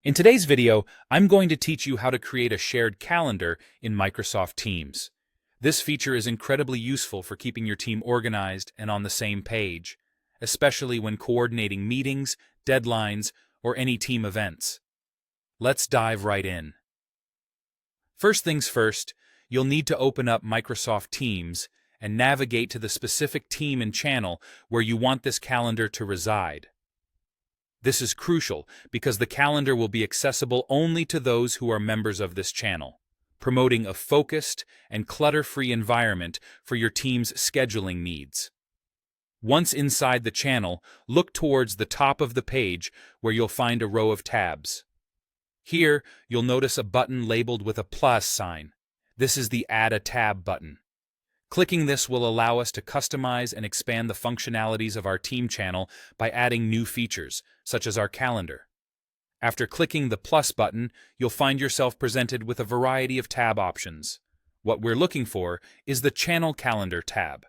In today's video, I'm going to teach you how to create a shared calendar in Microsoft Teams. This feature is incredibly useful for keeping your team organized and on the same page, especially when coordinating meetings, deadlines, or any team events. Let's dive right in. First things first, you'll need to open up Microsoft Teams and navigate to the specific team and channel where you want this calendar to reside. This is crucial because the calendar will be accessible only to those who are members of this channel, promoting a focused and clutter-free environment for your team's scheduling needs. Once inside the channel, look towards the top of the page where you'll find a row of tabs. Here, you'll notice a button labeled with a plus sign. This is the Add a Tab button. Clicking this will allow us to customize and expand the functionalities of our team channel by adding new features, such as our calendar. After clicking the plus button, you'll find yourself presented with a variety of tab options. What we're looking for is the Channel Calendar tab.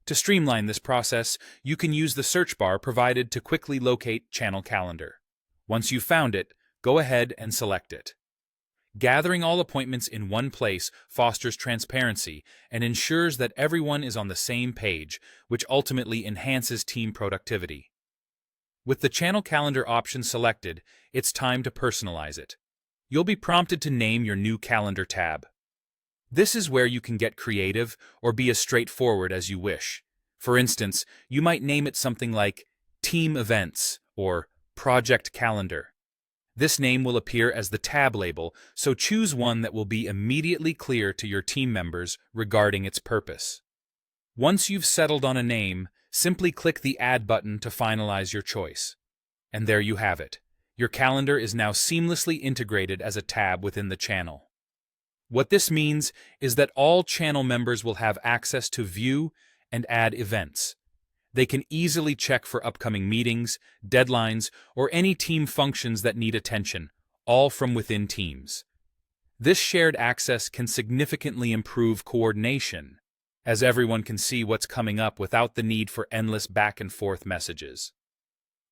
To streamline this process, you can use the search bar provided to quickly locate Channel Calendar. Once you've found it, go ahead and select it. Gathering all appointments in one place fosters transparency and ensures that everyone is on the same page, which ultimately enhances team productivity. With the Channel Calendar option selected, it's time to personalize it. You'll be prompted to name your new calendar tab. This is where you can get creative or be as straightforward as you wish. For instance, you might name it something like Team Events or Project Calendar. This name will appear as the tab label, so choose one that will be immediately clear to your team members regarding its purpose. Once you've settled on a name, simply click the Add button to finalize your choice. And there you have it. Your calendar is now seamlessly integrated as a tab within the channel. What this means is that all channel members will have access to view and add events. They can easily check for upcoming meetings, deadlines, or any team functions that need attention, all from within Teams. This shared access can significantly improve coordination, as everyone can see what's coming up without the need for endless back-and-forth messages.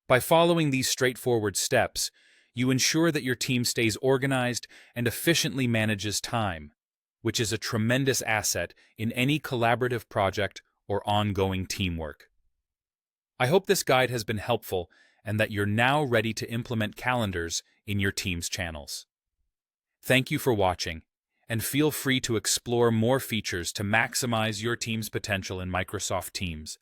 By following these straightforward steps, you ensure that your team stays organized and efficiently manages time, which is a tremendous asset in any collaborative project or ongoing teamwork. I hope this guide has been helpful and that you're now ready to implement calendars in your team's channels. Thank you for watching, and feel free to explore more features to maximize your team's potential in Microsoft Teams.